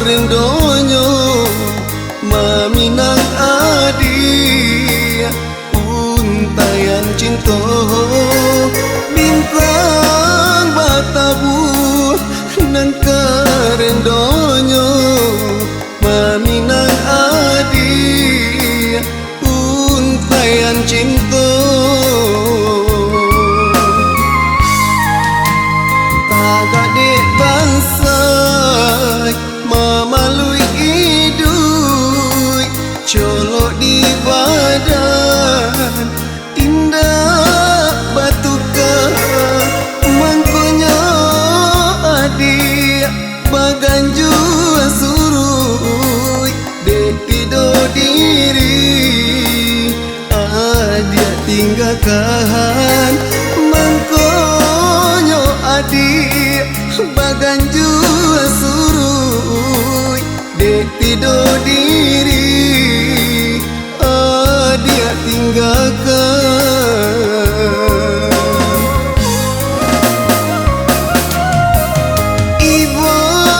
kareng donyo maminang adi untayan cinta bintang batabu nan kareng donyo maminang adi untayan cinta tagadik bangsa mamalui idui colok di badan indah batuka mangkonya adik baganju surui dek tidur diri adik tinggalkan mangkonyo adik baganju surui dek tidur diri adik tinggalkan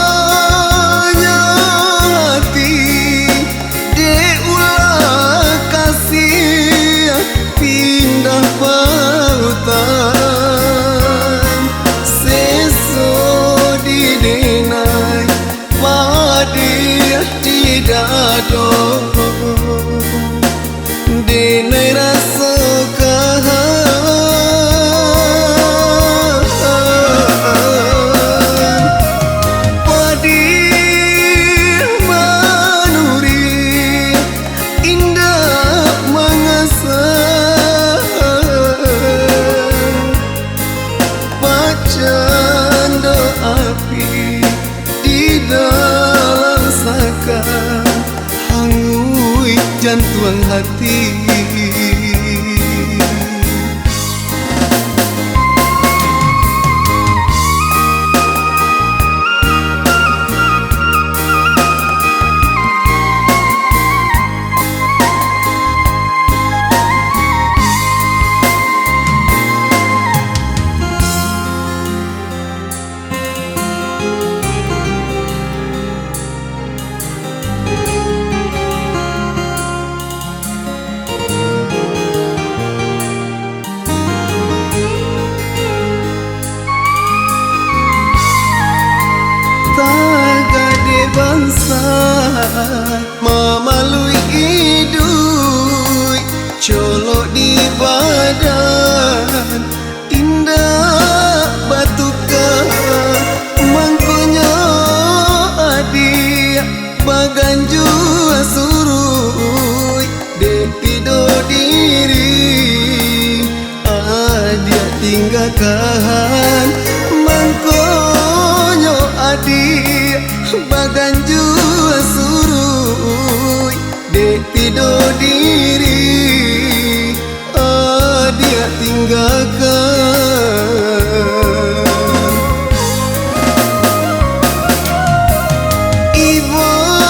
ibunya hati dek ulah kasih pindah pautan seso di denai madir tidak dong denai rasa kahan padir manuri indah mengesan pacanda api di dalam saka hangui jantung hati tagadik bangsa mamalui idui colok di badan indah batuka mangkonya adik baganju surui dek tidur diri adik tinggalkan mangkonyo adik baganju surui dek tidur diri adik tinggalkan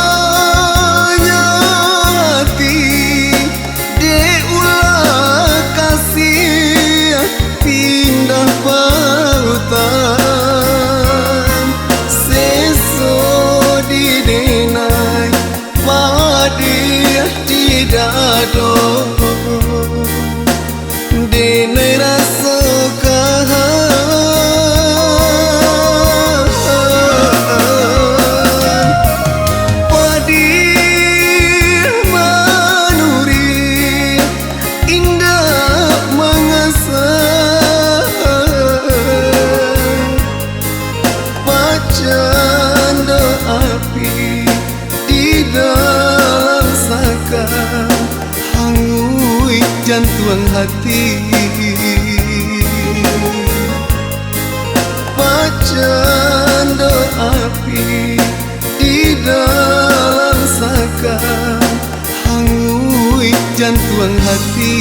ibunya hati dek ulah kasih pindah pautan seso di denai madir tidak dong denai rasa kahan padir manuri indah mengesan pacanda api di dalam saka hangui jantung hati pacanda api di dalam saka hangui jantung hati